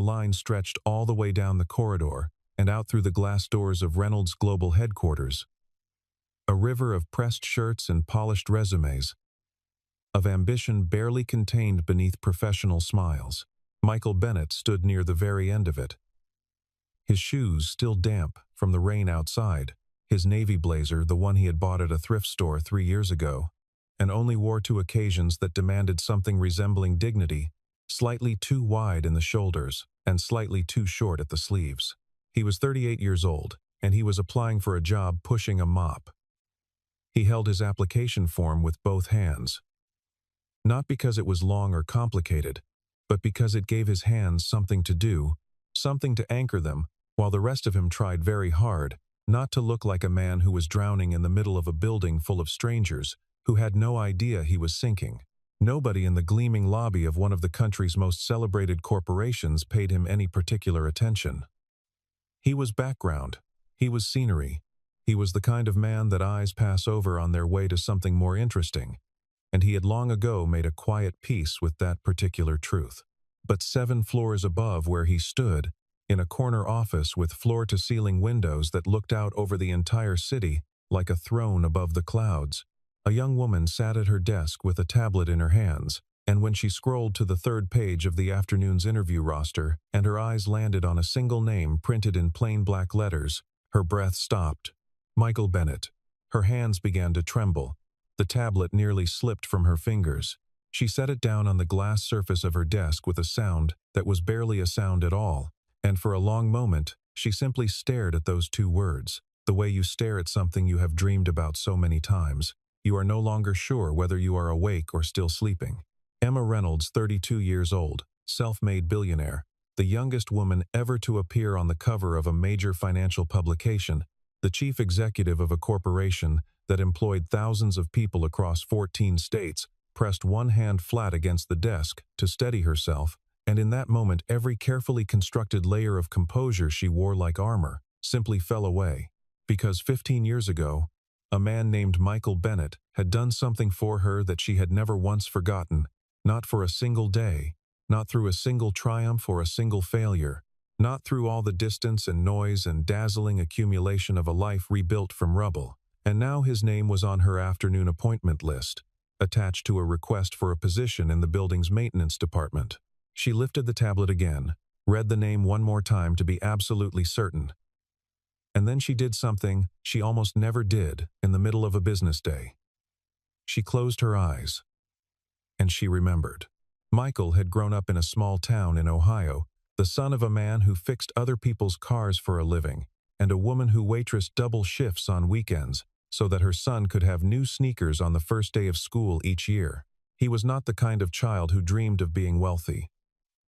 line stretched all the way down the corridor and out through the glass doors of Reynolds' global headquarters. A river of pressed shirts and polished resumes, of ambition barely contained beneath professional smiles. Michael Bennett stood near the very end of it. His shoes still damp from the rain outside, his navy blazer, the one he had bought at a thrift store 3 years ago, and only wore to occasions that demanded something resembling dignity, slightly too wide in the shoulders and slightly too short at the sleeves. He was 38 years old, and he was applying for a job pushing a mop. He held his application form with both hands. Not because it was long or complicated, but because it gave his hands something to do, something to anchor them, while the rest of him tried very hard not to look like a man who was drowning in the middle of a building full of strangers who had no idea he was sinking. Nobody in the gleaming lobby of one of the country's most celebrated corporations paid him any particular attention. He was background. He was scenery. He was the kind of man that eyes pass over on their way to something more interesting, and he had long ago made a quiet peace with that particular truth. But 7 floors above where he stood, in a corner office with floor-to-ceiling windows that looked out over the entire city like a throne above the clouds, a young woman sat at her desk with a tablet in her hands, and when she scrolled to the 3rd page of the afternoon's interview roster and her eyes landed on a single name printed in plain black letters, her breath stopped. Michael Bennett. Her hands began to tremble. The tablet nearly slipped from her fingers. She set it down on the glass surface of her desk with a sound that was barely a sound at all, and for a long moment, she simply stared at those 2 words, the way you stare at something you have dreamed about so many times. You are no longer sure whether you are awake or still sleeping. Emma Reynolds, 32 years old, self-made billionaire, the youngest woman ever to appear on the cover of a major financial publication, the chief executive of a corporation that employed thousands of people across 14 states, pressed one hand flat against the desk to steady herself, and in that moment every carefully constructed layer of composure she wore like armor simply fell away. Because 15 years ago, a man named Michael Bennett had done something for her that she had never once forgotten, not for a single day, not through a single triumph or a single failure, not through all the distance and noise and dazzling accumulation of a life rebuilt from rubble. And now his name was on her afternoon appointment list, attached to a request for a position in the building's maintenance department. She lifted the tablet again, read the name one more time to be absolutely certain. And then she did something she almost never did in the middle of a business day. She closed her eyes. And she remembered. Michael had grown up in a small town in Ohio, the son of a man who fixed other people's cars for a living, and a woman who waitressed double shifts on weekends so that her son could have new sneakers on the first day of school each year. He was not the kind of child who dreamed of being wealthy.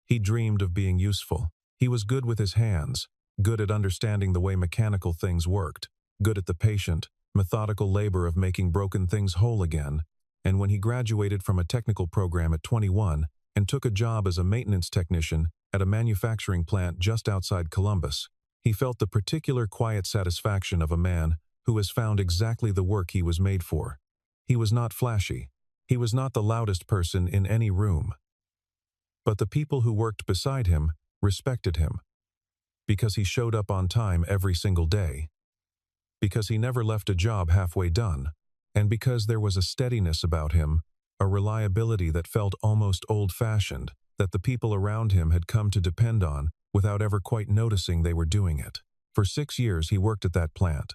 He dreamed of being useful. He was good with his hands, good at understanding the way mechanical things worked, good at the patient, methodical labor of making broken things whole again, and when he graduated from a technical program at 21 and took a job as a maintenance technician at a manufacturing plant just outside Columbus, he felt the particular quiet satisfaction of a man who has found exactly the work he was made for. He was not flashy. He was not the loudest person in any room. But the people who worked beside him respected him, because he showed up on time every single day, because he never left a job halfway done, and because there was a steadiness about him, a reliability that felt almost old-fashioned, that the people around him had come to depend on without ever quite noticing they were doing it. For 6 years he worked at that plant,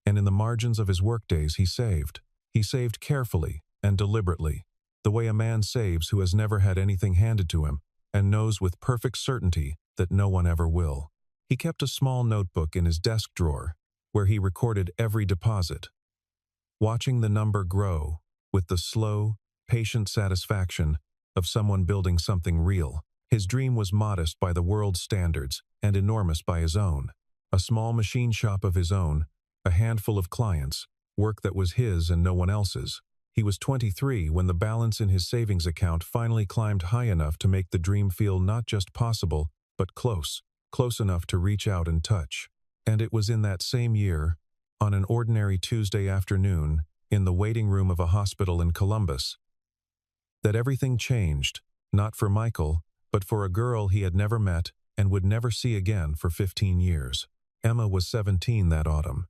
and in the margins of his workdays he saved. He saved carefully and deliberately, the way a man saves who has never had anything handed to him and knows with perfect certainty that no one ever will. He kept a small notebook in his desk drawer where he recorded every deposit, watching the number grow with the slow, patient satisfaction of someone building something real. His dream was modest by the world's standards and enormous by his own. A small machine shop of his own, a handful of clients, work that was his and no one else's. He was 23 when the balance in his savings account finally climbed high enough to make the dream feel not just possible, but close enough to reach out and touch. And it was in that same year, on an ordinary Tuesday afternoon, in the waiting room of a hospital in Columbus, that everything changed, not for Michael, but for a girl he had never met and would never see again for 15 years. Emma was 17 that autumn.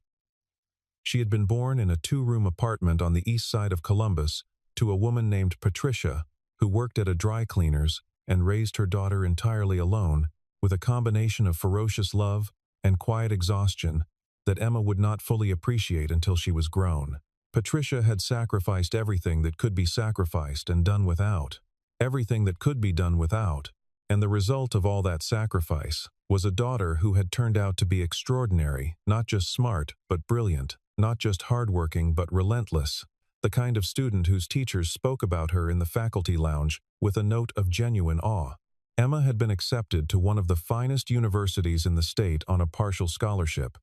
She had been born in a 2-room apartment on the east side of Columbus to a woman named Patricia, who worked at a dry cleaner's and raised her daughter entirely alone, with a combination of ferocious love and quiet exhaustion that Emma would not fully appreciate until she was grown. Patricia had sacrificed everything that could be sacrificed and done without. Everything that could be done without. And the result of all that sacrifice was a daughter who had turned out to be extraordinary, not just smart, but brilliant, not just hardworking, but relentless, the kind of student whose teachers spoke about her in the faculty lounge with a note of genuine awe. Emma had been accepted to one of the finest universities in the state on a partial scholarship.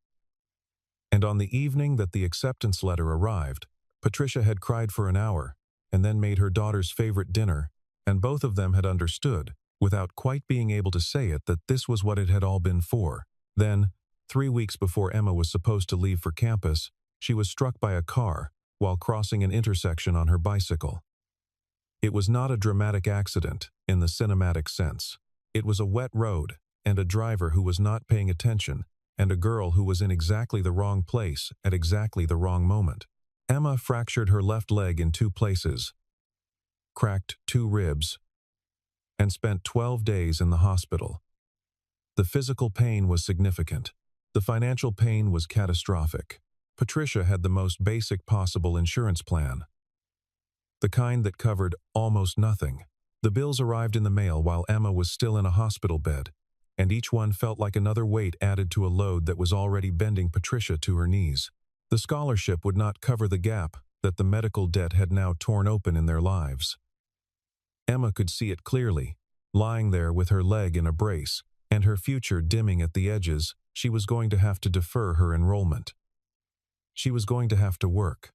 And on the evening that the acceptance letter arrived, Patricia had cried for an hour, and then made her daughter's favorite dinner, and both of them had understood, without quite being able to say it, that this was what it had all been for. Then, 3 weeks before Emma was supposed to leave for campus, she was struck by a car while crossing an intersection on her bicycle. It was not a dramatic accident in the cinematic sense. It was a wet road, and a driver who was not paying attention, and a girl who was in exactly the wrong place at exactly the wrong moment. Emma fractured her left leg in 2 places, cracked 2 ribs, and spent 12 days in the hospital. The physical pain was significant. The financial pain was catastrophic. Patricia had the most basic possible insurance plan, the kind that covered almost nothing. The bills arrived in the mail while Emma was still in a hospital bed, and each one felt like another weight added to a load that was already bending Patricia to her knees. The scholarship would not cover the gap that the medical debt had now torn open in their lives. Emma could see it clearly. Lying there with her leg in a brace, and her future dimming at the edges, she was going to have to defer her enrollment. She was going to have to work.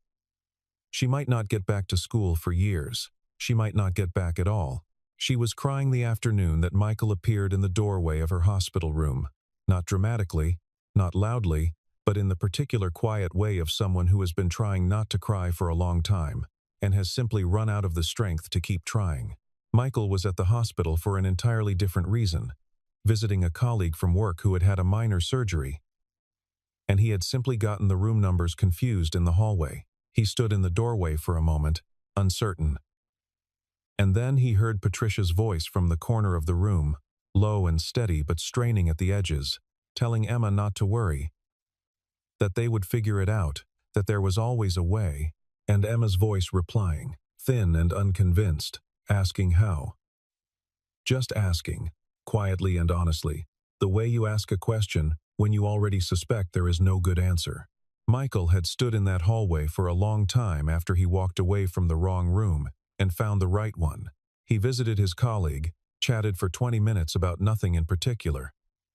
She might not get back to school for years. She might not get back at all. She was crying the afternoon that Michael appeared in the doorway of her hospital room. Not dramatically, not loudly, but in the particular quiet way of someone who has been trying not to cry for a long time, and has simply run out of the strength to keep trying. Michael was at the hospital for an entirely different reason, visiting a colleague from work who had had a minor surgery, and he had simply gotten the room numbers confused in the hallway. He stood in the doorway for a moment, uncertain. And then he heard Patricia's voice from the corner of the room, low and steady but straining at the edges, telling Emma not to worry, that they would figure it out, that there was always a way, and Emma's voice replying, thin and unconvinced, asking how. Just asking, quietly and honestly, the way you ask a question when you already suspect there is no good answer. Michael had stood in that hallway for a long time after he walked away from the wrong room and found the right one. He visited his colleague, chatted for 20 minutes about nothing in particular,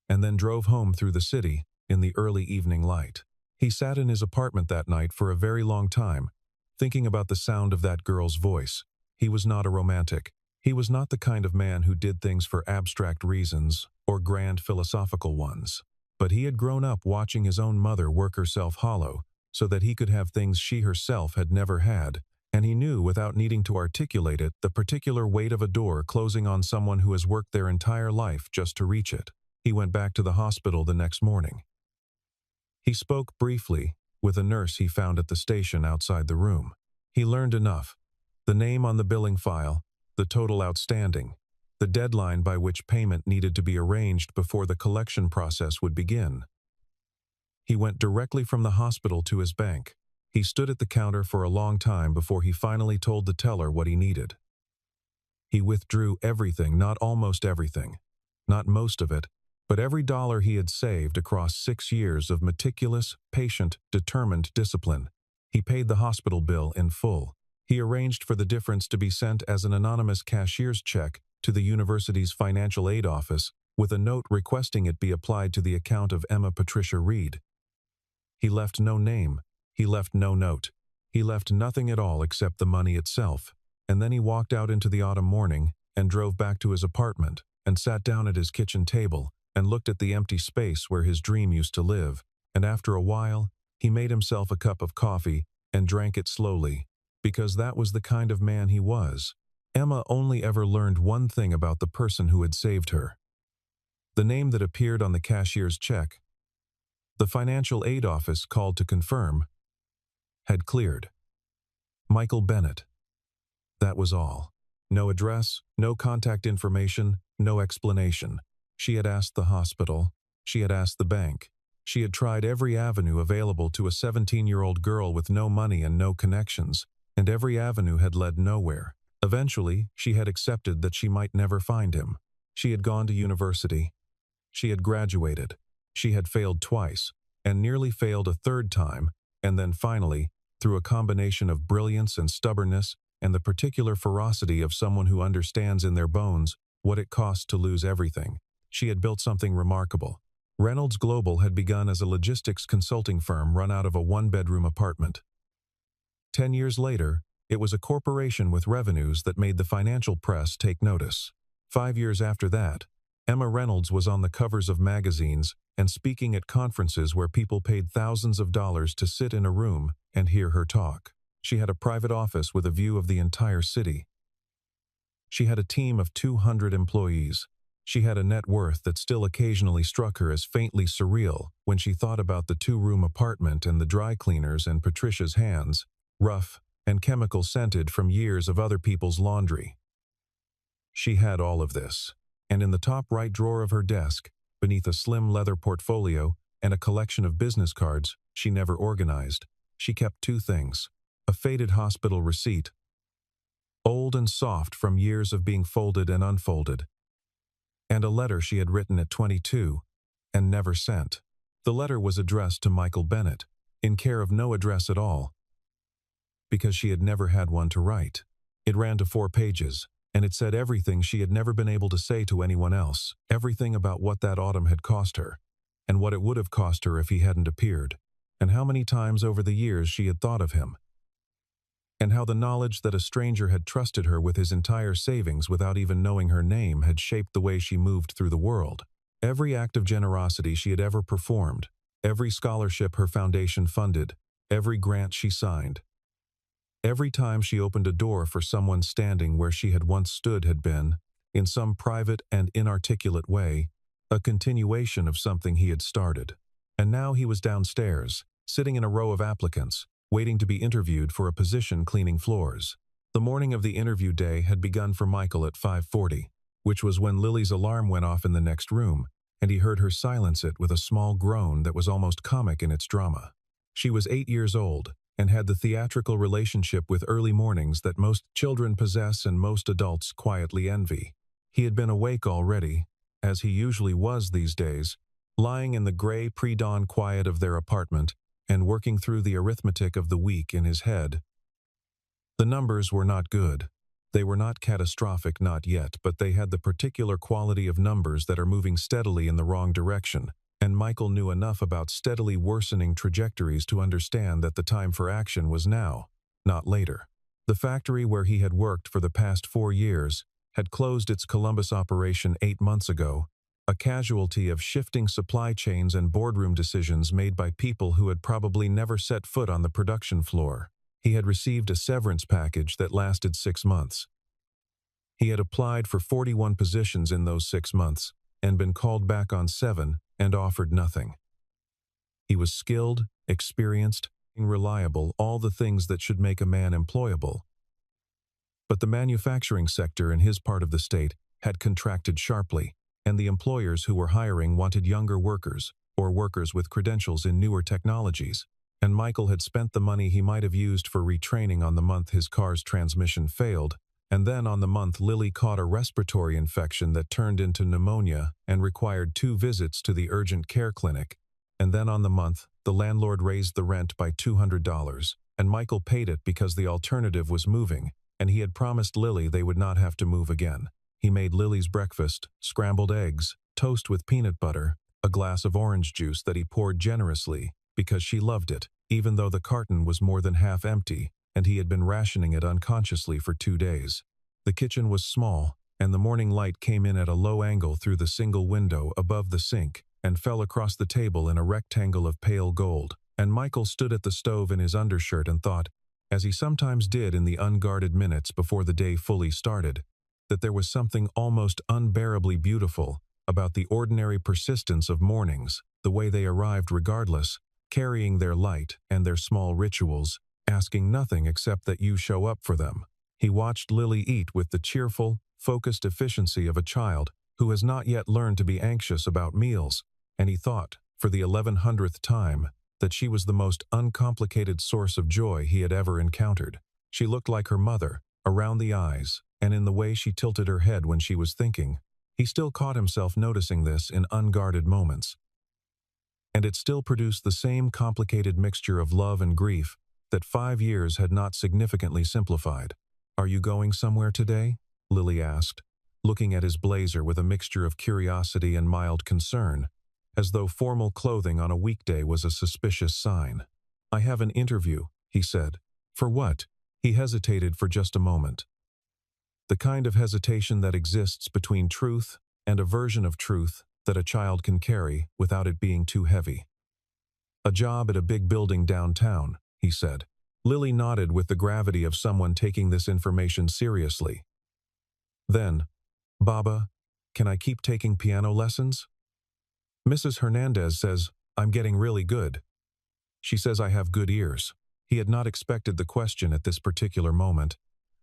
and then drove home through the city in the early evening light. He sat in his apartment that night for a very long time, thinking about the sound of that girl's voice. He was not a romantic. He was not the kind of man who did things for abstract reasons or grand philosophical ones. But he had grown up watching his own mother work herself hollow so that he could have things she herself had never had, and he knew without needing to articulate it the particular weight of a door closing on someone who has worked their entire life just to reach it. He went back to the hospital the next morning. He spoke briefly with a nurse he found at the station outside the room. He learned enough: the name on the billing file, the total outstanding, the deadline by which payment needed to be arranged before the collection process would begin. He went directly from the hospital to his bank. He stood at the counter for a long time before he finally told the teller what he needed. He withdrew everything, not almost everything, not most of it, but every dollar he had saved across 6 years of meticulous, patient, determined discipline. He paid the hospital bill in full. He arranged for the difference to be sent as an anonymous cashier's check to the university's financial aid office with a note requesting it be applied to the account of Emma Patricia Reed. He left no name. He left no note. He left nothing at all except the money itself. And then he walked out into the autumn morning and drove back to his apartment and sat down at his kitchen table and looked at the empty space where his dream used to live. And after a while, he made himself a cup of coffee and drank it slowly, because that was the kind of man he was. Emma only ever learned one thing about the person who had saved her. The name that appeared on the cashier's check, the financial aid office called to confirm, had cleared. Michael Bennett. That was all. No address, no contact information, no explanation. She had asked the hospital. She had asked the bank. She had tried every avenue available to a 17-year-old girl with no money and no connections, and every avenue had led nowhere. Eventually, she had accepted that she might never find him. She had gone to university. She had graduated. She had failed twice, and nearly failed a third time, and then finally, through a combination of brilliance and stubbornness and the particular ferocity of someone who understands in their bones what it costs to lose everything, she had built something remarkable. Reynolds Global had begun as a logistics consulting firm run out of a one-bedroom apartment. 10 years later, it was a corporation with revenues that made the financial press take notice. 5 years after that, Emma Reynolds was on the covers of magazines and speaking at conferences where people paid thousands of dollars to sit in a room and hear her talk. She had a private office with a view of the entire city. She had a team of 200 employees. She had a net worth that still occasionally struck her as faintly surreal when she thought about the two-room apartment and the dry cleaners and Patricia's hands, rough and chemical-scented from years of other people's laundry. She had all of this, and in the top right drawer of her desk, beneath a slim leather portfolio and a collection of business cards she never organized, she kept two things: a faded hospital receipt, old and soft from years of being folded and unfolded, and a letter she had written at 22 and never sent. The letter was addressed to Michael Bennett, in care of no address at all, because she had never had one to write. It ran to 4 pages, and it said everything she had never been able to say to anyone else, everything about what that autumn had cost her, and what it would have cost her if he hadn't appeared, and how many times over the years she had thought of him, and how the knowledge that a stranger had trusted her with his entire savings without even knowing her name had shaped the way she moved through the world. Every act of generosity she had ever performed, every scholarship her foundation funded, every grant she signed, every time she opened a door for someone standing where she had once stood had been, in some private and inarticulate way, a continuation of something he had started. And now he was downstairs, sitting in a row of applicants, waiting to be interviewed for a position cleaning floors. The morning of the interview day had begun for Michael at 5:40, which was when Lily's alarm went off in the next room, and he heard her silence it with a small groan that was almost comic in its drama. She was 8 years old, and had the theatrical relationship with early mornings that most children possess and most adults quietly envy. He had been awake already, as he usually was these days, lying in the gray pre-dawn quiet of their apartment and working through the arithmetic of the week in his head. The numbers were not good. They were not catastrophic, not yet, but they had the particular quality of numbers that are moving steadily in the wrong direction, and Michael knew enough about steadily worsening trajectories to understand that the time for action was now, not later. The factory where he had worked for the past 4 years had closed its Columbus operation 8 months ago, a casualty of shifting supply chains and boardroom decisions made by people who had probably never set foot on the production floor. He had received a severance package that lasted 6 months. He had applied for 41 positions in those 6 months and been called back on 7 and offered nothing. He was skilled, experienced, reliable, all the things that should make a man employable. But the manufacturing sector in his part of the state had contracted sharply, and the employers who were hiring wanted younger workers, or workers with credentials in newer technologies, and Michael had spent the money he might have used for retraining on the month his car's transmission failed, and then on the month Lily caught a respiratory infection that turned into pneumonia and required 2 visits to the urgent care clinic, and then on the month the landlord raised the rent by $200, and Michael paid it because the alternative was moving, and he had promised Lily they would not have to move again. He made Lily's breakfast, scrambled eggs, toast with peanut butter, a glass of orange juice that he poured generously because she loved it, even though the carton was more than half empty, and he had been rationing it unconsciously for 2 days. The kitchen was small, and the morning light came in at a low angle through the single window above the sink and fell across the table in a rectangle of pale gold, and Michael stood at the stove in his undershirt and thought, as he sometimes did in the unguarded minutes before the day fully started, that there was something almost unbearably beautiful about the ordinary persistence of mornings, the way they arrived regardless, carrying their light and their small rituals, asking nothing except that you show up for them. He watched Lily eat with the cheerful, focused efficiency of a child who has not yet learned to be anxious about meals, and he thought, for the 1100th time, that she was the most uncomplicated source of joy he had ever encountered. She looked like her mother, around the eyes, and in the way she tilted her head when she was thinking. He still caught himself noticing this in unguarded moments. And it still produced the same complicated mixture of love and grief that 5 years had not significantly simplified. "Are you going somewhere today?" Lily asked, looking at his blazer with a mixture of curiosity and mild concern, as though formal clothing on a weekday was a suspicious sign. "I have an interview," he said. "For what?" He hesitated for just a moment. The kind of hesitation that exists between truth and a version of truth that a child can carry without it being too heavy. "A job at a big building downtown," he said. Lily nodded with the gravity of someone taking this information seriously. Then, "Baba, can I keep taking piano lessons?" "Mrs. Hernandez says I'm getting really good. She says I have good ears." He had not expected the question at this particular moment,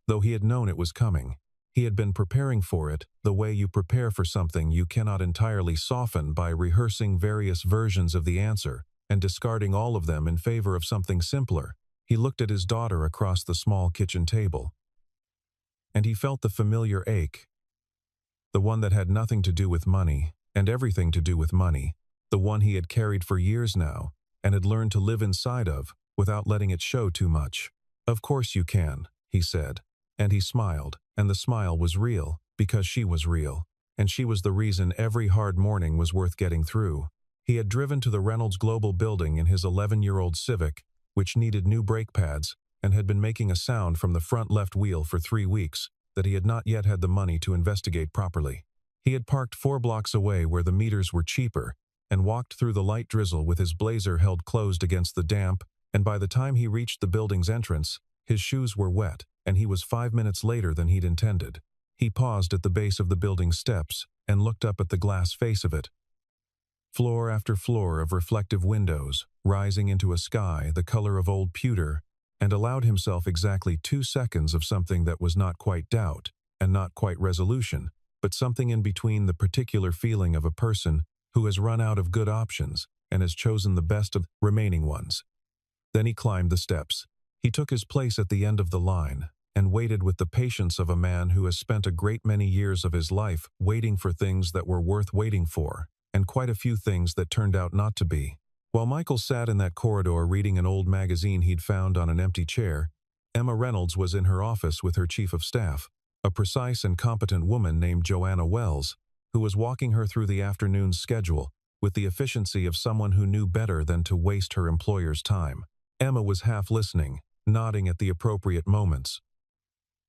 though he had known it was coming. He had been preparing for it, the way you prepare for something you cannot entirely soften by rehearsing various versions of the answer and discarding all of them in favor of something simpler. He looked at his daughter across the small kitchen table, and he felt the familiar ache, the one that had nothing to do with money and everything to do with money, the one he had carried for years now and had learned to live inside of without letting it show too much. "Of course you can," he said, and he smiled, and the smile was real because she was real, and she was the reason every hard morning was worth getting through. He had driven to the Reynolds Global building in his 11-year-old Civic, which needed new brake pads, and had been making a sound from the front left wheel for 3 weeks that he had not yet had the money to investigate properly. He had parked 4 blocks away where the meters were cheaper, and walked through the light drizzle with his blazer held closed against the damp, and by the time he reached the building's entrance, his shoes were wet, and he was 5 minutes later than he'd intended. He paused at the base of the building's steps and looked up at the glass face of it. Floor after floor of reflective windows, rising into a sky the color of old pewter, and allowed himself exactly 2 seconds of something that was not quite doubt, and not quite resolution, but something in between, the particular feeling of a person who has run out of good options and has chosen the best of remaining ones. Then he climbed the steps. He took his place at the end of the line, and waited with the patience of a man who has spent a great many years of his life waiting for things that were worth waiting for, and quite a few things that turned out not to be. While Michael sat in that corridor reading an old magazine he'd found on an empty chair, Emma Reynolds was in her office with her chief of staff, a precise and competent woman named Joanna Wells, who was walking her through the afternoon's schedule with the efficiency of someone who knew better than to waste her employer's time. Emma was half listening, nodding at the appropriate moments.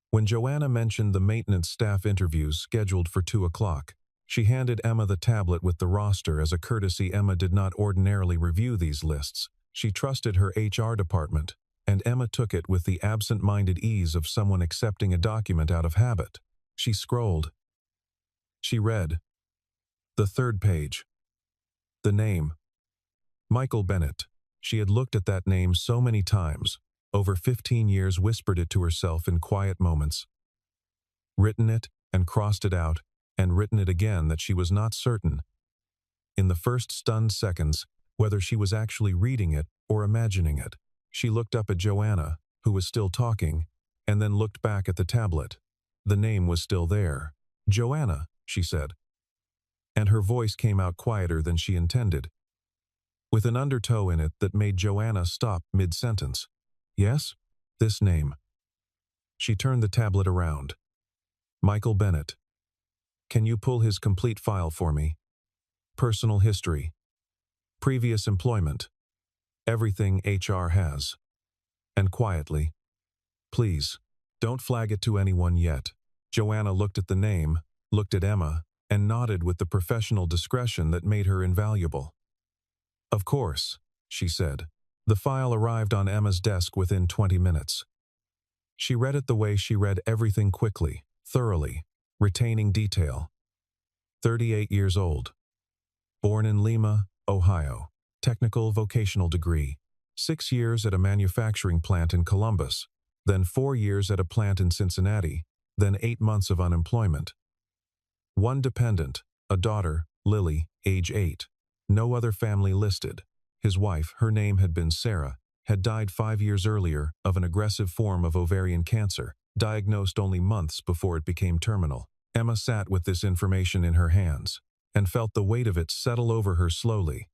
When Joanna mentioned the maintenance staff interviews scheduled for 2 o'clock, she handed Emma the tablet with the roster as a courtesy. Emma did not ordinarily review these lists. She trusted her HR department, and Emma took it with the absent-minded ease of someone accepting a document out of habit. She scrolled. She read. The 3rd page. The name. Michael Bennett. She had looked at that name so many times, over 15 years, whispered it to herself in quiet moments. Written it, and crossed it out, and written it again, that she was not certain, in the first stunned seconds, whether she was actually reading it or imagining it. She looked up at Joanna, who was still talking, and then looked back at the tablet. The name was still there. "Joanna," she said. And her voice came out quieter than she intended, with an undertow in it that made Joanna stop mid-sentence. "Yes? This name." She turned the tablet around. "Michael Bennett. Can you pull his complete file for me? Personal history. Previous employment. Everything HR has. And quietly. Please, don't flag it to anyone yet." Joanna looked at the name, looked at Emma, and nodded with the professional discretion that made her invaluable. "Of course," she said. The file arrived on Emma's desk within 20 minutes. She read it the way she read everything, quickly, thoroughly, retaining detail. 38 years old. Born in Lima, Ohio. Technical vocational degree. 6 years at a manufacturing plant in Columbus, then 4 years at a plant in Cincinnati, then 8 months of unemployment. One dependent, a daughter, Lily, age 8. No other family listed. His wife, her name had been Sarah, had died 5 years earlier of an aggressive form of ovarian cancer, diagnosed only months before it became terminal. Emma sat with this information in her hands and felt the weight of it settle over her slowly,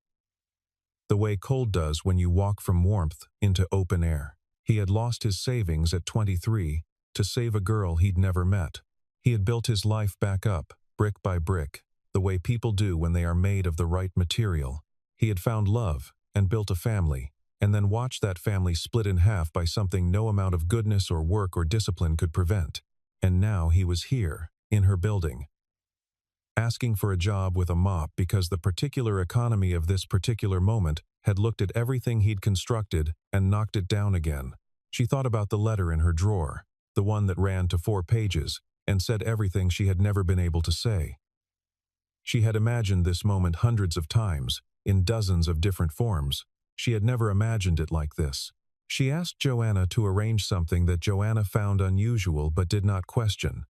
the way cold does when you walk from warmth into open air. He had lost his savings at 23 to save a girl he'd never met. He had built his life back up, brick by brick, the way people do when they are made of the right material. He had found love and built a family, and then watched that family split in half by something no amount of goodness or work or discipline could prevent. And now he was here, in her building, asking for a job with a mop because the particular economy of this particular moment had looked at everything he'd constructed and knocked it down again. She thought about the letter in her drawer, the one that ran to 4 pages, and said everything she had never been able to say. She had imagined this moment hundreds of times, in dozens of different forms. She had never imagined it like this. She asked Joanna to arrange something that Joanna found unusual but did not question.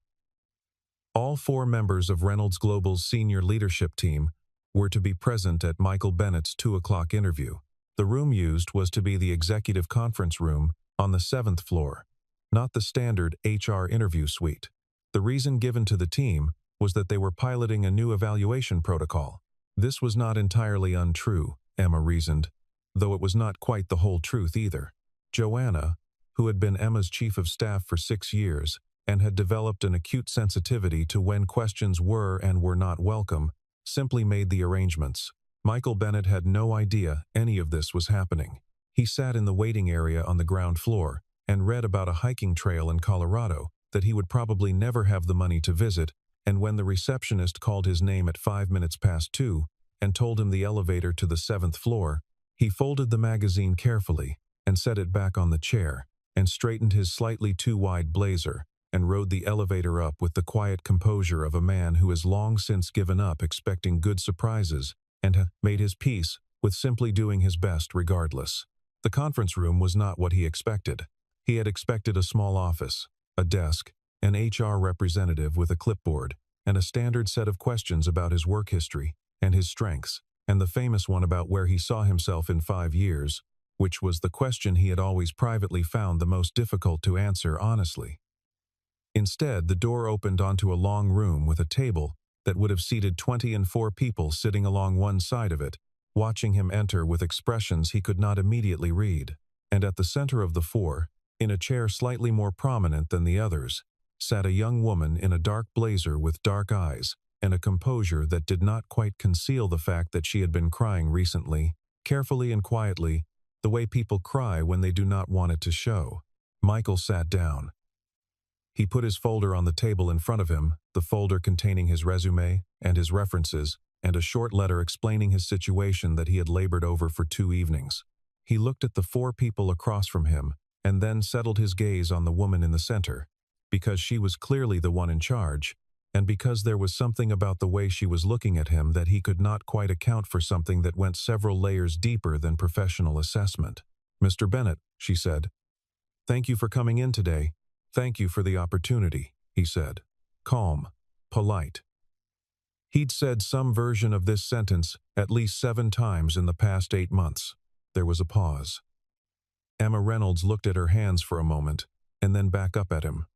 All 4 members of Reynolds Global's senior leadership team were to be present at Michael Bennett's 2 o'clock interview. The room used was to be the executive conference room on the 7th floor, not the standard HR interview suite. The reason given to the team was that they were piloting a new evaluation protocol. This was not entirely untrue, Emma reasoned, though it was not quite the whole truth either. Joanna, who had been Emma's chief of staff for 6 years and had developed an acute sensitivity to when questions were and were not welcome, simply made the arrangements. Michael Bennett had no idea any of this was happening. He sat in the waiting area on the ground floor and read about a hiking trail in Colorado that he would probably never have the money to visit, and when the receptionist called his name at 5 minutes past 2 and told him the elevator to the 7th floor, he folded the magazine carefully and set it back on the chair and straightened his slightly too wide blazer and rode the elevator up with the quiet composure of a man who has long since given up expecting good surprises and made his peace with simply doing his best regardless. The conference room was not what he expected. He had expected a small office, a desk, an HR representative with a clipboard, and a standard set of questions about his work history and his strengths, and the famous one about where he saw himself in 5 years, which was the question he had always privately found the most difficult to answer honestly. Instead, the door opened onto a long room with a table that would have seated 24 people sitting along one side of it, watching him enter with expressions he could not immediately read. And at the center of the 4, in a chair slightly more prominent than the others, sat a young woman in a dark blazer with dark eyes and a composure that did not quite conceal the fact that she had been crying recently, carefully and quietly, the way people cry when they do not want it to show. Michael sat down. He put his folder on the table in front of him, the folder containing his resume and his references, and a short letter explaining his situation that he had labored over for 2 evenings. He looked at the 4 people across from him and then settled his gaze on the woman in the center, because she was clearly the one in charge, and because there was something about the way she was looking at him that he could not quite account for, something that went several layers deeper than professional assessment. "Mr. Bennett," she said, "thank you for coming in today. Thank you for the opportunity," he said, calm, polite. He'd said some version of this sentence at least 7 times in the past 8 months. There was a pause. Emma Reynolds looked at her hands for a moment, and then back up at him.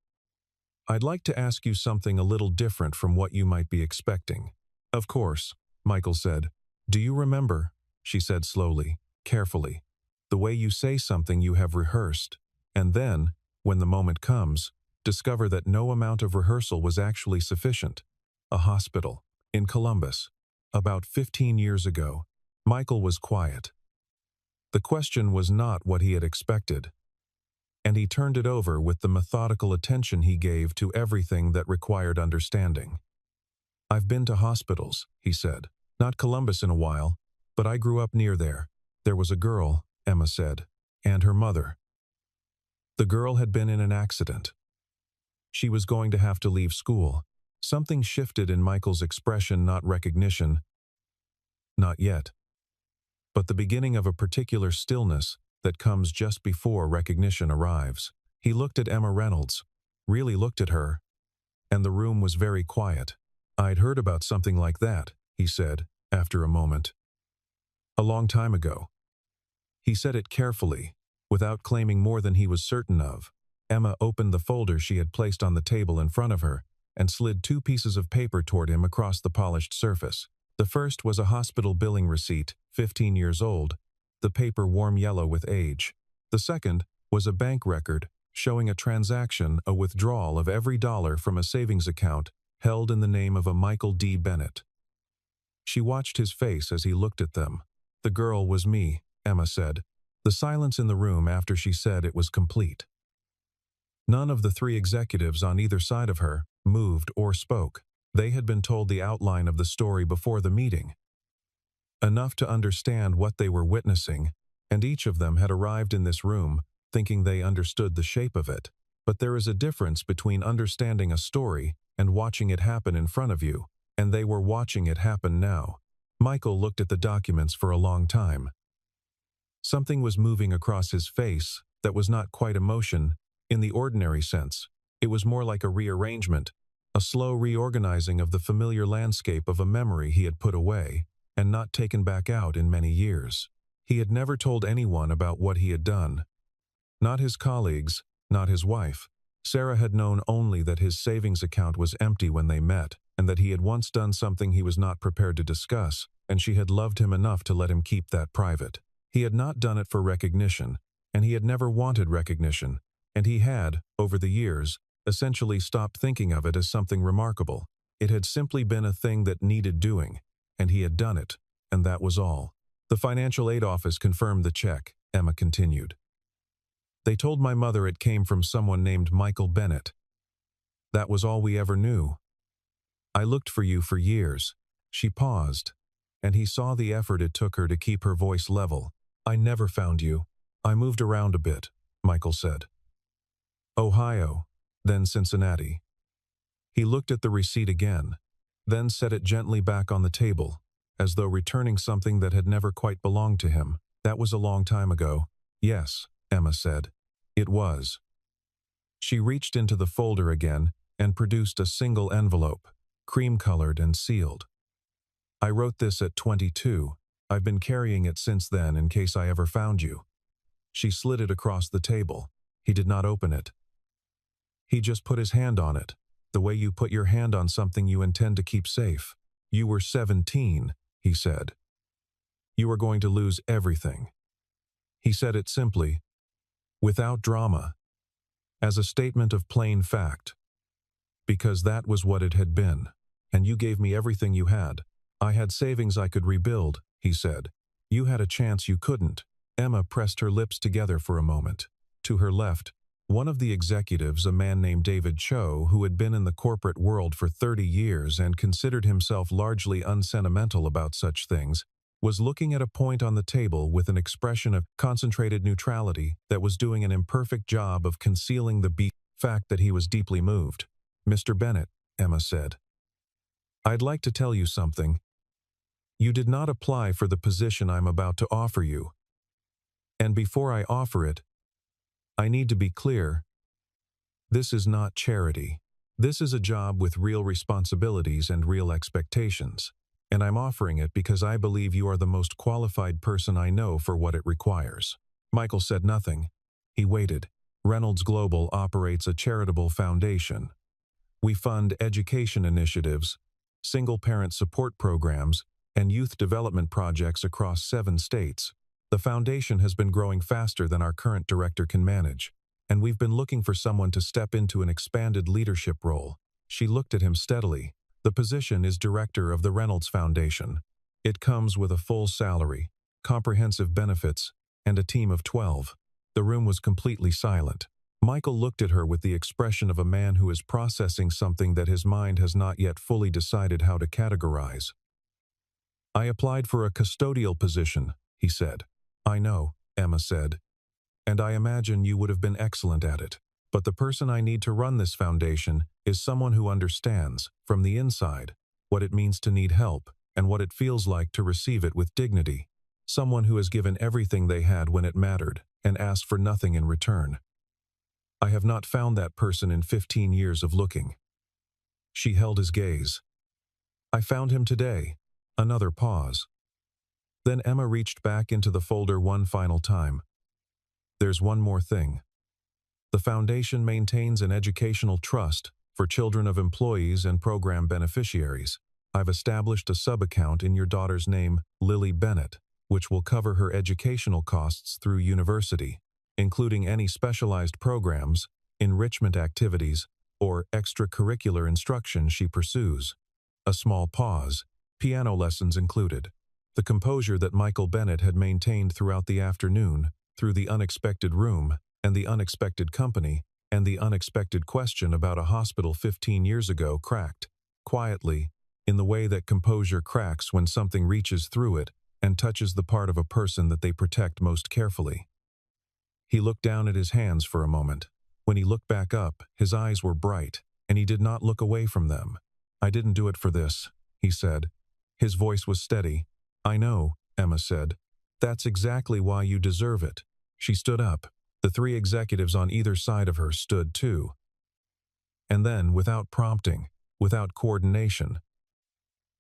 "I'd like to ask you something a little different from what you might be expecting." "Of course," Michael said. "Do you remember," she said slowly, carefully, "the way you say something you have rehearsed, and then, when the moment comes, discover that no amount of rehearsal was actually sufficient?" "A hospital, in Columbus, about 15 years ago." Michael was quiet. The question was not what he had expected, and he turned it over with the methodical attention he gave to everything that required understanding. "I've been to hospitals," he said. "Not Columbus in a while, but I grew up near there. There was a girl," Emma said, "and her mother. The girl had been in an accident. She was going to have to leave school, Something shifted in Michael's expression, not recognition. Not yet. But the beginning of a particular stillness that comes just before recognition arrives. He looked at Emma Reynolds, really looked at her, and the room was very quiet. "I'd heard about something like that," he said, after a moment. "A long time ago." He said it carefully, without claiming more than he was certain of. Emma opened the folder she had placed on the table in front of her and slid 2 pieces of paper toward him across the polished surface. The first was a hospital billing receipt, 15 years old, the paper warm yellow with age. The second was a bank record showing a transaction, a withdrawal of every dollar from a savings account held in the name of a Michael D. Bennett. She watched his face as he looked at them. "The girl was me," Emma said. The silence in the room after she said it was complete. None of the 3 executives on either side of her moved or spoke. They had been told the outline of the story before the meeting, enough to understand what they were witnessing, and each of them had arrived in this room thinking they understood the shape of it. But there is a difference between understanding a story and watching it happen in front of you, and they were watching it happen now. Michael looked at the documents for a long time. Something was moving across his face that was not quite emotion in the ordinary sense. It was more like a rearrangement, a slow reorganizing of the familiar landscape of a memory he had put away and not taken back out in many years. He had never told anyone about what he had done. Not his colleagues, not his wife. Sarah had known only that his savings account was empty when they met, and that he had once done something he was not prepared to discuss, and she had loved him enough to let him keep that private. He had not done it for recognition, and he had never wanted recognition, and he had, over the years, essentially stopped thinking of it as something remarkable. It had simply been a thing that needed doing, and he had done it, and that was all. "The financial aid office confirmed the check," Emma continued. "They told my mother it came from someone named Michael Bennett. That was all we ever knew. I looked for you for years." She paused, and he saw the effort it took her to keep her voice level. "I never found you. I moved around a bit," Michael said. "Ohio, then Cincinnati." He looked at the receipt again, then set it gently back on the table, as though returning something that had never quite belonged to him. "That was a long time ago." "Yes," Emma said. "It was." She reached into the folder again and produced a single envelope, cream-colored and sealed. "I wrote this at 22. I've been carrying it since then in case I ever found you." She slid it across the table. He did not open it. He just put his hand on it, the way you put your hand on something you intend to keep safe. "You were 17, he said. "You were going to lose everything." He said it simply, without drama, as a statement of plain fact. "Because that was what it had been, and you gave me everything you had. I had savings I could rebuild," he said. "You had a chance you couldn't." Emma pressed her lips together for a moment. To her left, one of the executives, a man named David Cho, who had been in the corporate world for 30 years and considered himself largely unsentimental about such things, was looking at a point on the table with an expression of concentrated neutrality that was doing an imperfect job of concealing the fact that he was deeply moved. "Mr. Bennett," Emma said, "I'd like to tell you something. You did not apply for the position I'm about to offer you. And before I offer it, I need to be clear. This is not charity. This is a job with real responsibilities and real expectations. And I'm offering it because I believe you are the most qualified person I know for what it requires." Michael said nothing. He waited. "Reynolds Global operates a charitable foundation. We fund education initiatives, single-parent support programs, and youth development projects across 7 states. The foundation has been growing faster than our current director can manage, and we've been looking for someone to step into an expanded leadership role." She looked at him steadily. "The position is director of the Reynolds Foundation. It comes with a full salary, comprehensive benefits, and a team of 12. The room was completely silent. Michael looked at her with the expression of a man who is processing something that his mind has not yet fully decided how to categorize. "I applied for a custodial position," he said. "I know," Emma said, "and I imagine you would have been excellent at it. But the person I need to run this foundation is someone who understands, from the inside, what it means to need help and what it feels like to receive it with dignity. Someone who has given everything they had when it mattered and asked for nothing in return. I have not found that person in 15 years of looking. She held his gaze. I found him today. Another pause. Then Emma reached back into the folder one final time. There's one more thing. The foundation maintains an educational trust for children of employees and program beneficiaries. I've established a sub-account in your daughter's name, Lily Bennett, which will cover her educational costs through university, including any specialized programs, enrichment activities, or extracurricular instruction she pursues. A small pause, piano lessons included. The composure that Michael Bennett had maintained throughout the afternoon, through the unexpected room, and the unexpected company, and the unexpected question about a hospital 15 years ago cracked, quietly, in the way that composure cracks when something reaches through it and touches the part of a person that they protect most carefully. He looked down at his hands for a moment. When he looked back up, his eyes were bright, and he did not look away from them. I didn't do it for this, he said. His voice was steady. I know, Emma said. That's exactly why you deserve it. She stood up. The three executives on either side of her stood too. And then, without prompting, without coordination,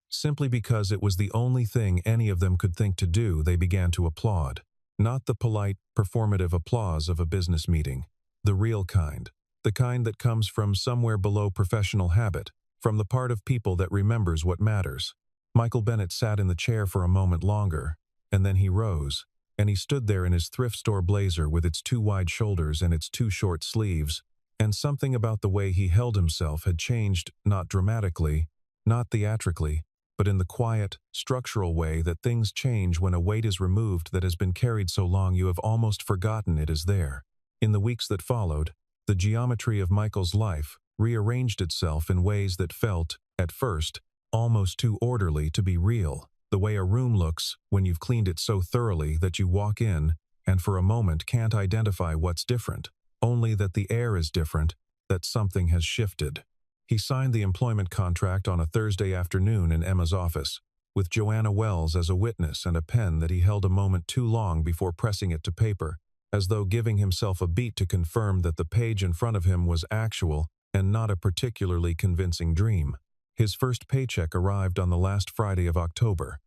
simply because it was the only thing any of them could think to do, they began to applaud. Not the polite, performative applause of a business meeting. The real kind. The kind that comes from somewhere below professional habit, from the part of people that remembers what matters. Michael Bennett sat in the chair for a moment longer, and then he rose, and he stood there in his thrift store blazer with its too wide shoulders and its too short sleeves, and something about the way he held himself had changed, not dramatically, not theatrically, but in the quiet, structural way that things change when a weight is removed that has been carried so long you have almost forgotten it is there. In the weeks that followed, the geometry of Michael's life rearranged itself in ways that felt, at first, almost too orderly to be real. The way a room looks when you've cleaned it so thoroughly that you walk in and for a moment can't identify what's different, only that the air is different, that something has shifted. He signed the employment contract on a Thursday afternoon in Emma's office, with Joanna Wells as a witness and a pen that he held a moment too long before pressing it to paper, as though giving himself a beat to confirm that the page in front of him was actual and not a particularly convincing dream. His first paycheck arrived on the last Friday of October,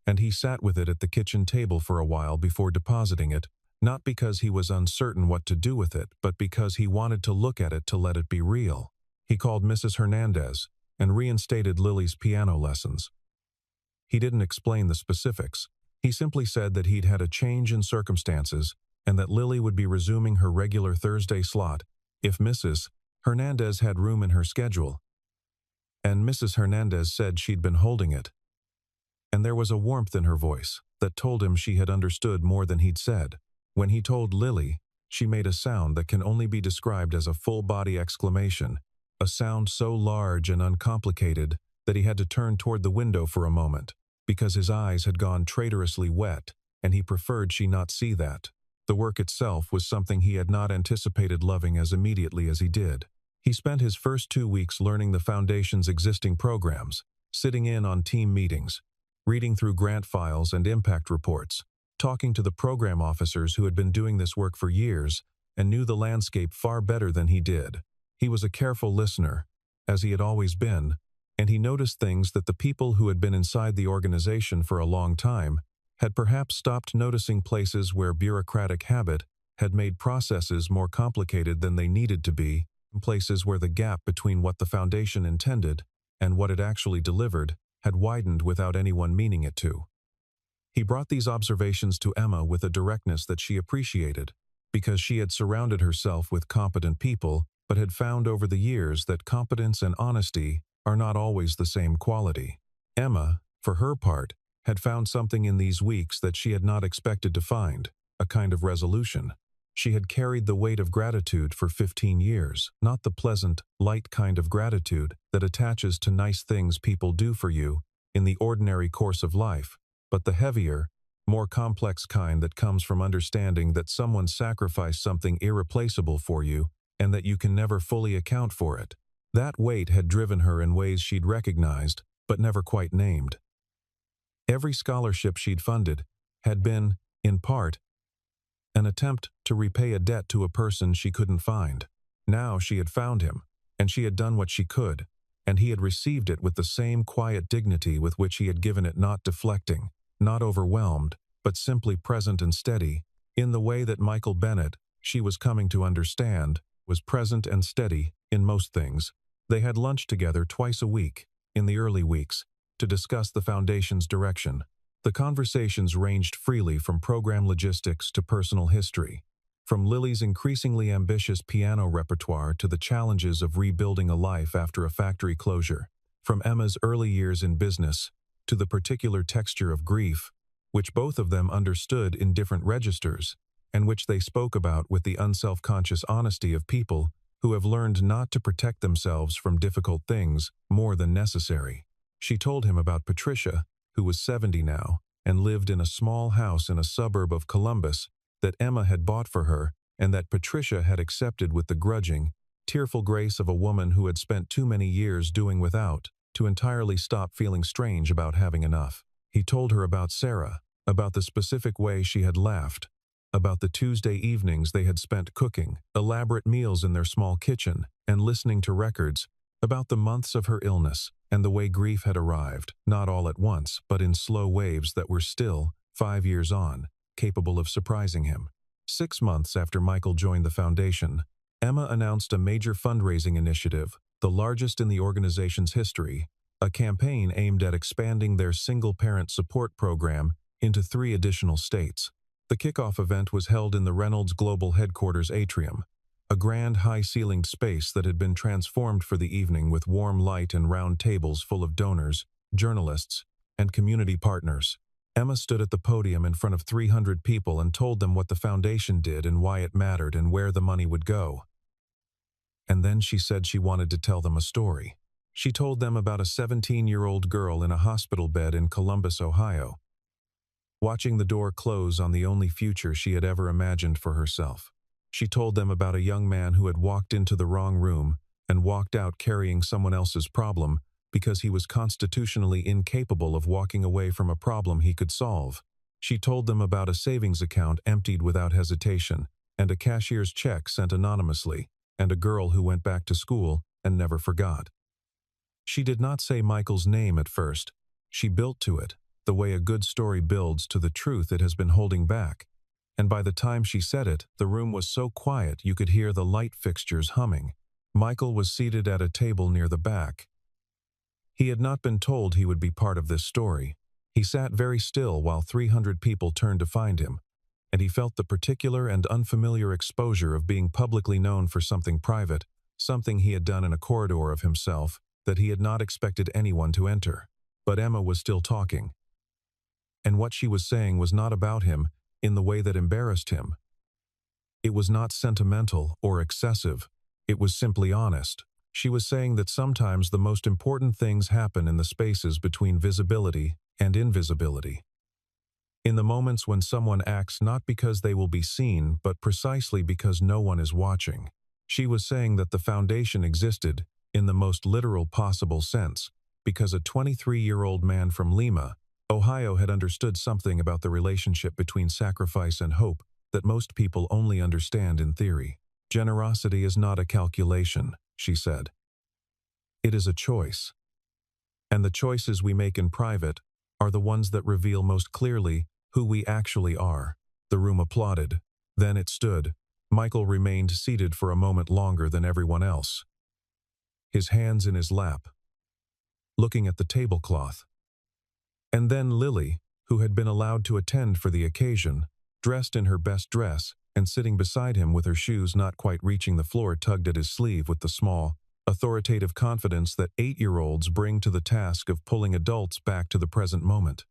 and he sat with it at the kitchen table for a while before depositing it, not because he was uncertain what to do with it, but because he wanted to look at it to let it be real. He called Mrs. Hernandez and reinstated Lily's piano lessons. He didn't explain the specifics. He simply said that he'd had a change in circumstances and that Lily would be resuming her regular Thursday slot if Mrs. Hernandez had room in her schedule. And Mrs. Hernandez said she'd been holding it. And there was a warmth in her voice that told him she had understood more than he'd said. When he told Lily, she made a sound that can only be described as a full-body exclamation, a sound so large and uncomplicated that he had to turn toward the window for a moment, because his eyes had gone traitorously wet, and he preferred she not see that. The work itself was something he had not anticipated loving as immediately as he did. He spent his first 2 weeks learning the Foundation's existing programs, sitting in on team meetings, reading through grant files and impact reports, talking to the program officers who had been doing this work for years and knew the landscape far better than he did. He was a careful listener, as he had always been, and he noticed things that the people who had been inside the organization for a long time had perhaps stopped noticing, places where bureaucratic habit had made processes more complicated than they needed to be, places where the gap between what the Foundation intended and what it actually delivered had widened without anyone meaning it to. He brought these observations to Emma with a directness that she appreciated, because she had surrounded herself with competent people, but had found over the years that competence and honesty are not always the same quality. Emma, for her part, had found something in these weeks that she had not expected to find, a kind of resolution. She had carried the weight of gratitude for 15 years, not the pleasant, light kind of gratitude that attaches to nice things people do for you in the ordinary course of life, but the heavier, more complex kind that comes from understanding that someone sacrificed something irreplaceable for you and that you can never fully account for it. That weight had driven her in ways she'd recognized, but never quite named. Every scholarship she'd funded had been, in part, an attempt to repay a debt to a person she couldn't find. Now she had found him, and she had done what she could, and he had received it with the same quiet dignity with which he had given it, not deflecting, not overwhelmed, but simply present and steady, in the way that Michael Bennett, she was coming to understand, was present and steady in most things. They had lunch together twice a week, in the early weeks, to discuss the foundation's direction. The conversations ranged freely from program logistics to personal history, from Lily's increasingly ambitious piano repertoire to the challenges of rebuilding a life after a factory closure, from Emma's early years in business to the particular texture of grief, which both of them understood in different registers, and which they spoke about with the unself-conscious honesty of people who have learned not to protect themselves from difficult things more than necessary. She told him about Patricia, who was 70 now, and lived in a small house in a suburb of Columbus that Emma had bought for her and that Patricia had accepted with the grudging, tearful grace of a woman who had spent too many years doing without to entirely stop feeling strange about having enough. He told her about Sarah, about the specific way she had laughed, about the Tuesday evenings they had spent cooking elaborate meals in their small kitchen and listening to records, about the months of her illness and the way grief had arrived, not all at once, but in slow waves that were still, 5 years on, capable of surprising him. 6 months after Michael joined the foundation, Emma announced a major fundraising initiative, the largest in the organization's history, a campaign aimed at expanding their single-parent support program into 3 additional states. The kickoff event was held in the Reynolds Global Headquarters atrium, a grand high-ceilinged space that had been transformed for the evening with warm light and round tables full of donors, journalists, and community partners. Emma stood at the podium in front of 300 people and told them what the foundation did and why it mattered and where the money would go. And then she said she wanted to tell them a story. She told them about a 17-year-old girl in a hospital bed in Columbus, Ohio, watching the door close on the only future she had ever imagined for herself. She told them about a young man who had walked into the wrong room and walked out carrying someone else's problem because he was constitutionally incapable of walking away from a problem he could solve. She told them about a savings account emptied without hesitation, and a cashier's check sent anonymously, and a girl who went back to school and never forgot. She did not say Michael's name at first. She built to it, the way a good story builds to the truth it has been holding back. And by the time she said it, the room was so quiet you could hear the light fixtures humming. Michael was seated at a table near the back. He had not been told he would be part of this story. He sat very still while 300 people turned to find him, and he felt the particular and unfamiliar exposure of being publicly known for something private, something he had done in a corridor of himself that he had not expected anyone to enter. But Emma was still talking. And what she was saying was not about him in the way that embarrassed him. It was not sentimental or excessive. It was simply honest. She was saying that sometimes the most important things happen in the spaces between visibility and invisibility. In the moments when someone acts not because they will be seen, but precisely because no one is watching. She was saying that the foundation existed, in the most literal possible sense, because a 23-year-old man from Lima, Ohio had understood something about the relationship between sacrifice and hope that most people only understand in theory. Generosity is not a calculation, she said. It is a choice. And the choices we make in private are the ones that reveal most clearly who we actually are. The room applauded. Then it stood. Michael remained seated for a moment longer than everyone else, his hands in his lap, looking at the tablecloth. And then Lily, who had been allowed to attend for the occasion, dressed in her best dress and sitting beside him with her shoes not quite reaching the floor, tugged at his sleeve with the small, authoritative confidence that 8-year-olds bring to the task of pulling adults back to the present moment.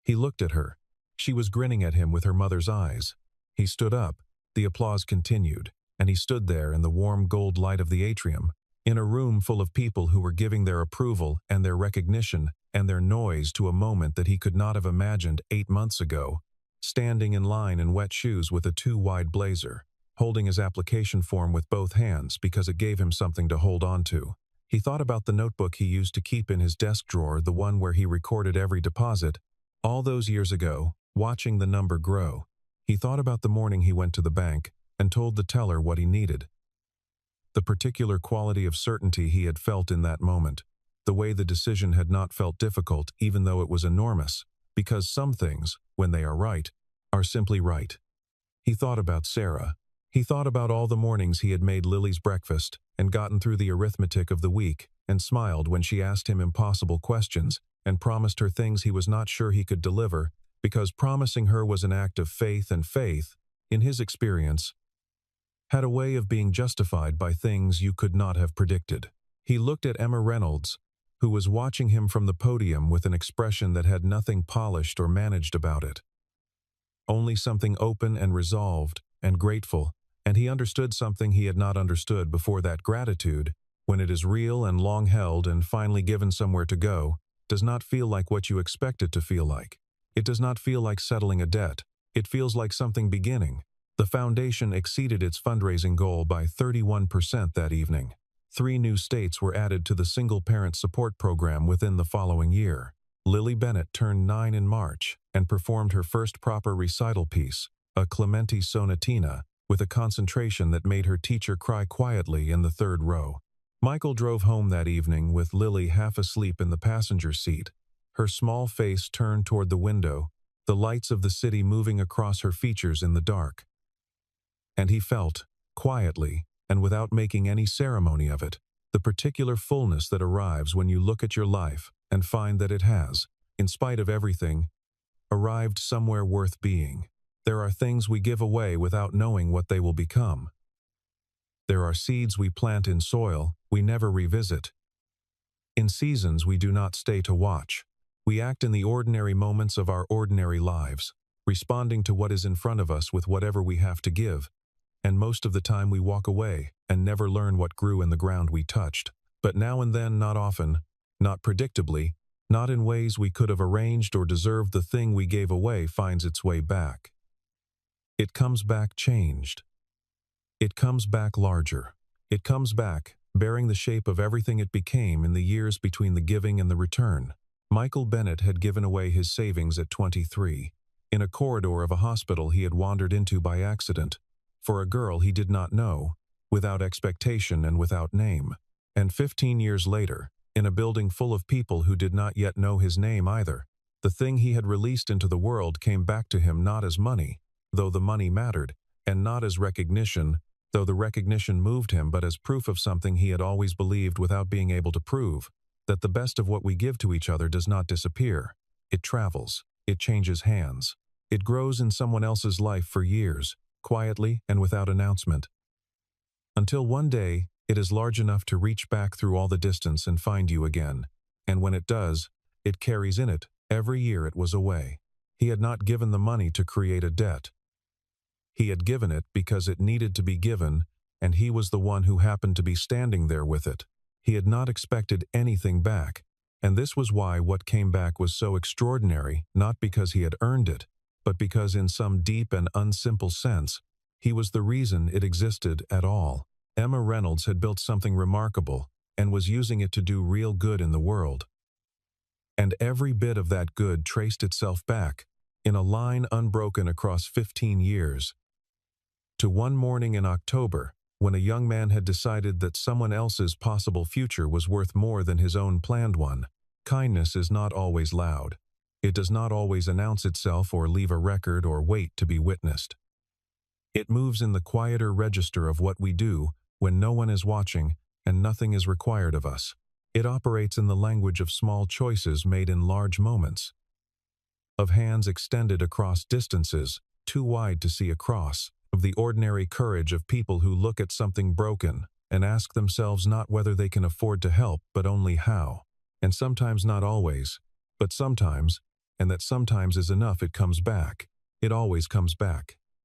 He looked at her. She was grinning at him with her mother's eyes. He stood up. The applause continued, and he stood there in the warm gold light of the atrium, in a room full of people who were giving their approval and their recognition and their noise to a moment that he could not have imagined 8 months ago, standing in line in wet shoes with a too-wide blazer. holding his application form with both hands because it gave him something to hold on to. He thought about the notebook he used to keep in his desk drawer, the one where he recorded every deposit, all those years ago, watching the number grow. He thought about the morning he went to the bank and told the teller what he needed. The particular quality of certainty he had felt in that moment, the way the decision had not felt difficult even though it was enormous, because some things, when they are right, are simply right. He thought about Sarah. He thought about all the mornings he had made Lily's breakfast and gotten through the arithmetic of the week and smiled when she asked him impossible questions and promised her things he was not sure he could deliver because promising her was an act of faith, and faith, in his experience, had a way of being justified by things you could not have predicted. He looked at Emma Reynolds, who was watching him from the podium with an expression that had nothing polished or managed about it. Only something open and resolved and grateful, and he understood something he had not understood before, that gratitude, when it is real and long held and finally given somewhere to go, does not feel like what you expect it to feel like. It does not feel like settling a debt. It feels like something beginning. The foundation exceeded its fundraising goal by 31% that evening. 3 new states were added to the single-parent support program within the following year. Lily Bennett turned 9 in March and performed her first proper recital piece, a Clementi sonatina, with a concentration that made her teacher cry quietly in the 3rd row. Michael drove home that evening with Lily half asleep in the passenger seat, her small face turned toward the window, the lights of the city moving across her features in the dark. And he felt, quietly, and without making any ceremony of it, the particular fullness that arrives when you look at your life and find that it has, in spite of everything, arrived somewhere worth being. There are things we give away without knowing what they will become. There are seeds we plant in soil we never revisit. In seasons we do not stay to watch. We act in the ordinary moments of our ordinary lives, responding to what is in front of us with whatever we have to give. And most of the time we walk away and never learn what grew in the ground we touched. But now and then, not often, not predictably, not in ways we could have arranged or deserved, the thing we gave away finds its way back. It comes back changed. It comes back larger. It comes back, bearing the shape of everything it became in the years between the giving and the return. Michael Bennett had given away his savings at 23, in a corridor of a hospital he had wandered into by accident, for a girl he did not know, without expectation and without name. And 15 years later, in a building full of people who did not yet know his name either, the thing he had released into the world came back to him not as money, though the money mattered, and not as recognition, though the recognition moved him, but as proof of something he had always believed without being able to prove, that the best of what we give to each other does not disappear. It travels. It changes hands. It grows in someone else's life for years, quietly and without announcement. Until one day, it is large enough to reach back through all the distance and find you again. And when it does, it carries in it every year it was away. He had not given the money to create a debt. He had given it because it needed to be given, and he was the one who happened to be standing there with it. He had not expected anything back, and this was why what came back was so extraordinary, not because he had earned it, but because in some deep and unsimple sense, he was the reason it existed at all. Emma Reynolds had built something remarkable and was using it to do real good in the world. And every bit of that good traced itself back, in a line unbroken across 15 years, to one morning in October, when a young man had decided that someone else's possible future was worth more than his own planned one. Kindness is not always loud. It does not always announce itself or leave a record or wait to be witnessed. It moves in the quieter register of what we do when no one is watching and nothing is required of us. It operates in the language of small choices made in large moments, of hands extended across distances too wide to see across, of the ordinary courage of people who look at something broken and ask themselves not whether they can afford to help but only how. And sometimes, not always, but sometimes, and that sometimes is enough, it comes back. It always comes back.